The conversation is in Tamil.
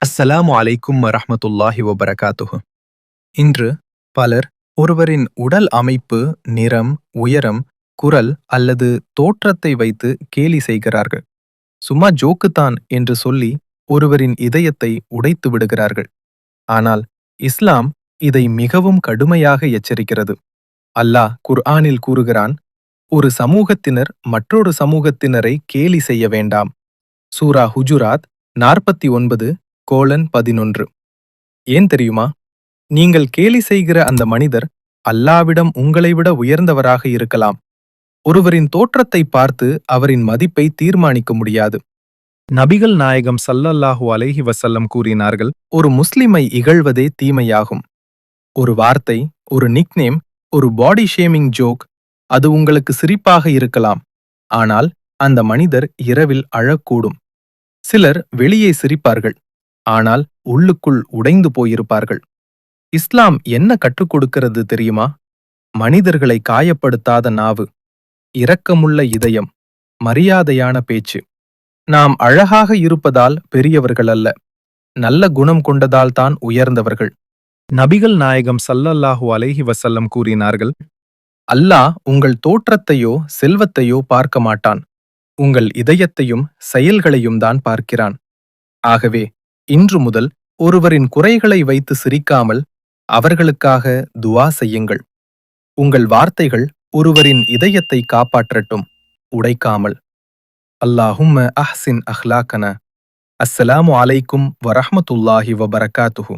அஸ்ஸலாமு அலைக்கும் வரஹ்மத்துல்லாஹி வபரகாத்துஹு. இன்று பலர் ஒருவரின் உடல் அமைப்பு, நிறம், உயரம், குரல் அல்லது தோற்றத்தை வைத்து கேலி செய்கிறார்கள். சும்மா ஜோக்குத்தான் என்று சொல்லி ஒருவரின் இதயத்தை உடைத்து விடுகிறார்கள். ஆனால் இஸ்லாம் இதை மிகவும் கடுமையாக எச்சரிக்கிறது. அல்லாஹ் குர்ஆனில் கூறுகிறான், ஒரு சமூகத்தினர் மற்றொரு சமூகத்தினரை கேலி செய்ய வேண்டாம். சூரா ஹுஜுராத் 49:11. ஏன் தெரியுமா? நீங்கள் கேலி செய்கிற அந்த மனிதர் அல்லாவிடம் உங்களை விட உயர்ந்தவராக இருக்கலாம். ஒருவரின் தோற்றத்தை பார்த்து அவரின் மதிப்பை தீர்மானிக்க முடியாது. நபிகள் நாயகம் ஸல்லல்லாஹு அலைஹி வஸல்லம் கூறினார்கள், ஒரு முஸ்லிமை இகழ்வதே தீமையாகும். ஒரு வார்த்தை, ஒரு நிக்நேம், ஒரு பாடி ஷேமிங் ஜோக், அது உங்களுக்கு சிரிப்பாக இருக்கலாம். ஆனால் அந்த மனிதர் இரவில் அழக்கூடும். சிலர் வெளியே சிரிப்பார்கள், ஆனால் உள்ளுக்குள் உடைந்து போயிருப்பார்கள். இஸ்லாம் என்ன கற்றுக் கொடுக்கிறது தெரியுமா? மனிதர்களை காயப்படுத்தாத நாவு, இரக்கமுள்ள இதயம், மரியாதையான பேச்சு. நாம் அழகாக இருப்பதால் பெரியவர்கள் அல்ல, நல்ல குணம் கொண்டதால் தான் உயர்ந்தவர்கள். நபிகள் நாயகம் ஸல்லல்லாஹு அலைஹி வஸல்லம் கூறினார்கள், அல்லாஹ் உங்கள் தோற்றத்தையோ செல்வத்தையோ பார்க்க மாட்டான், உங்கள் இதயத்தையும் செயல்களையும் தான் பார்க்கிறான். ஆகவே இன்று முதல் ஒருவரின் குறைகளை வைத்து சிரிக்காமல் அவர்களுக்காக துஆ செய்யுங்கள். உங்கள் வார்த்தைகள் ஒருவரின் இதயத்தை காப்பாற்றட்டும், உடைக்காமல். அல்லாஹும்ம அஹ்சின் அஹ்லாக்கனா. அஸ்ஸலாமு அலைக்கும் வரஹ்மத்துல்லாஹி வபரகாத்துஹு.